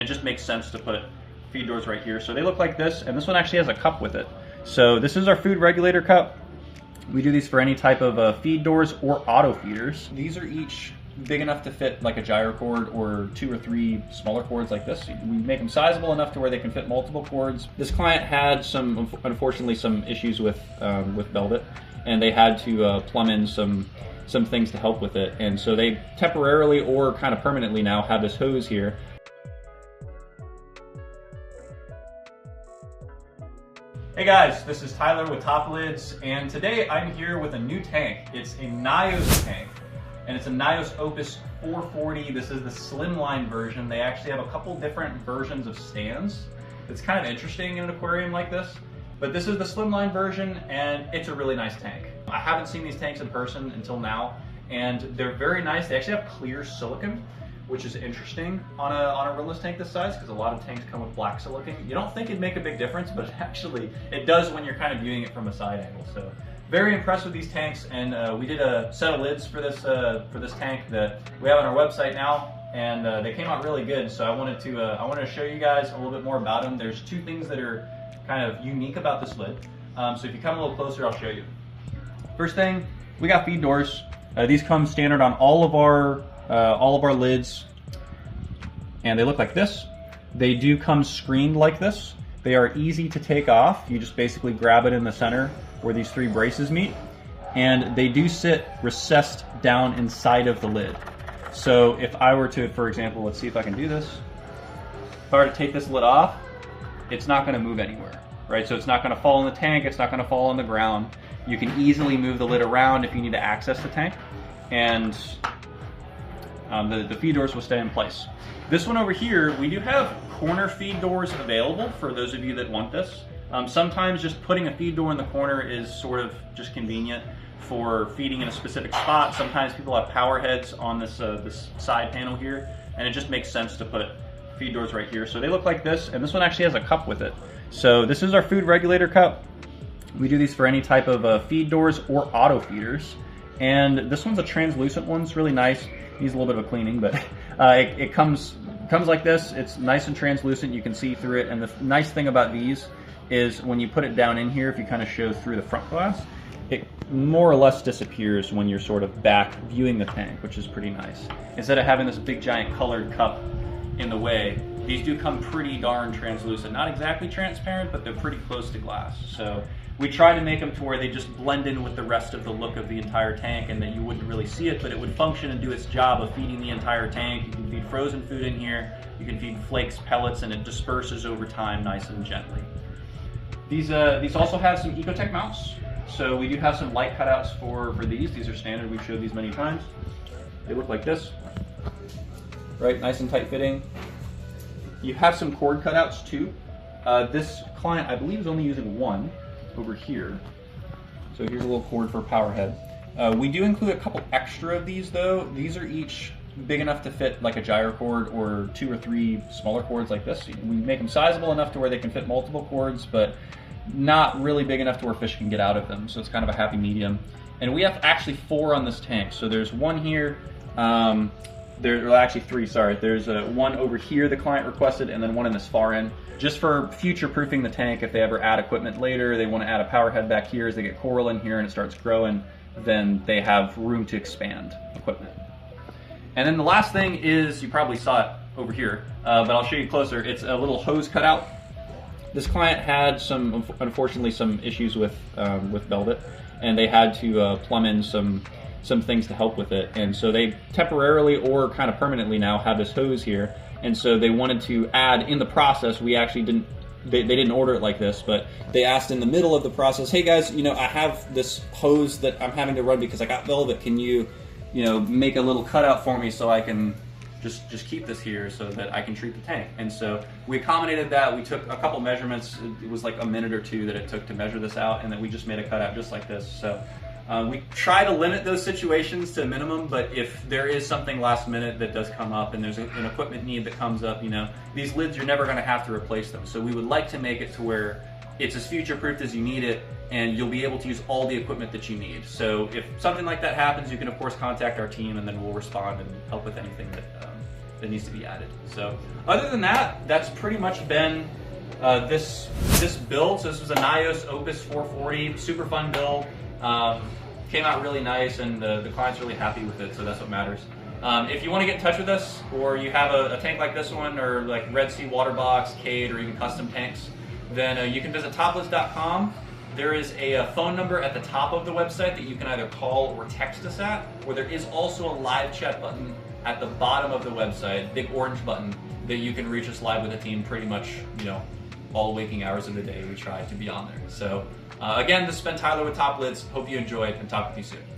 It just makes sense to put feed doors right here. So they look like this, and this one actually has a cup with it. So this is our food regulator cup. We do these for any type of feed doors or auto feeders. These are each big enough to fit like a gyro cord or 2 or 3 smaller cords like this. We make them sizable enough to where they can fit multiple cords. This client had unfortunately some issues with velvet, and they had to plumb in some things to help with it. And so they temporarily or kind of permanently now have this hose here. Hey guys, this is Tyler with Top Lids, and today I'm here with a new tank. It's a NYOS tank, and it's a NYOS Opus 440. This is the slimline version. They actually have a couple different versions of stands. It's kind of interesting in an aquarium like this, but this is the slimline version, and it's a really nice tank. I haven't seen these tanks in person until now, and they're very nice. They actually have clear silicone, which is interesting on a rimless tank this size, because a lot of tanks come with black silicone. You don't think it'd make a big difference, but it does when you're kind of viewing it from a side angle. So very impressed with these tanks, and we did a set of lids for this tank that we have on our website now, and they came out really good. So I wanted to show you guys a little bit more about them. There's 2 things that are kind of unique about this lid. So if you come a little closer, I'll show you. First thing, we got feed doors. These come standard on all of our lids, and they look like this. They do come screened like this. They are easy to take off. You just basically grab it in the center where these 3 braces meet, and they do sit recessed down inside of the lid. So if I were to, for example, let's see if I can do this. If I were to take this lid off, it's not going to move anywhere, right? So it's not going to fall in the tank, it's not going to fall on the ground. You can easily move the lid around if you need to access the tank, and the feed doors will stay in place. This one over here, we do have corner feed doors available for those of you that want this. Sometimes just putting a feed door in the corner is sort of just convenient for feeding in a specific spot. Sometimes people have power heads on this side panel here, and it just makes sense to put feed doors right here. So they look like this, and this one actually has a cup with it. So this is our food regulator cup. We do these for any type of feed doors or auto feeders. And this one's a translucent one. It's really nice. Needs a little bit of a cleaning, but it comes like this. It's nice and translucent. You can see through it. And the nice thing about these is when you put it down in here, if you kind of show through the front glass, it more or less disappears when you're sort of back viewing the tank, which is pretty nice. Instead of having this big giant colored cup in the way, these do come pretty darn translucent. Not exactly transparent, but they're pretty close to glass. So we try to make them to where they just blend in with the rest of the look of the entire tank, and that you wouldn't really see it, but it would function and do its job of feeding the entire tank. You can feed frozen food in here, you can feed flakes, pellets, and it disperses over time nice and gently. These also have some EcoTech mounts. So we do have some light cutouts for these. These are standard, we've showed these many times. They look like this, right? Nice and tight fitting. You have some cord cutouts too. This client, I believe, is only using one over here. So here's a little cord for a power head. We do include a couple extra of these though. These are each big enough to fit like a gyro cord or 2 or 3 smaller cords like this. We make them sizable enough to where they can fit multiple cords, but not really big enough to where fish can get out of them. So it's kind of a happy medium. And we have actually 4 on this tank. So there's one here, there are actually 3, sorry. There's one over here the client requested, and then one in this far end. Just for future proofing the tank, if they ever add equipment later, they want to add a power head back here as they get coral in here and it starts growing, then they have room to expand equipment. And then the last thing is, you probably saw it over here, but I'll show you closer. It's a little hose cutout. This client had unfortunately some issues with velvet, and they had to plumb in some things to help with it. And so they temporarily or kind of permanently now have this hose here. And so they wanted to add in the process. We actually didn't, they didn't order it like this, but they asked in the middle of the process, hey guys, you know, I have this hose that I'm having to run because I got velvet. Can you make a little cutout for me so I can just keep this here so that I can treat the tank? And so we accommodated that. We took a couple measurements. It was like a minute or 2 that it took to measure this out, and then we just made a cutout just like this. So we try to limit those situations to a minimum, but if there is something last minute that does come up and there's an equipment need that comes up, these lids, you're never going to have to replace them. So we would like to make it to where it's as future-proofed as you need it, and you'll be able to use all the equipment that you need. So if something like that happens, you can of course contact our team, and then we'll respond and help with anything that needs to be added. So other than that, that's pretty much been this build. So this was a NYOS Opus 440, super fun build. Came out really nice, and the client's really happy with it, so that's what matters. If you want to get in touch with us, or you have a tank like this one, or like Red Sea Water Box, Cade, or even custom tanks, then you can visit toplids.com. There is a phone number at the top of the website that you can either call or text us at, or there is also a live chat button at the bottom of the website, big orange button, that you can reach us live with the team pretty much, all waking hours of the day. We try to be on there. So again, this has been Tyler with Top Lids. Hope you enjoyed, and talk with you soon.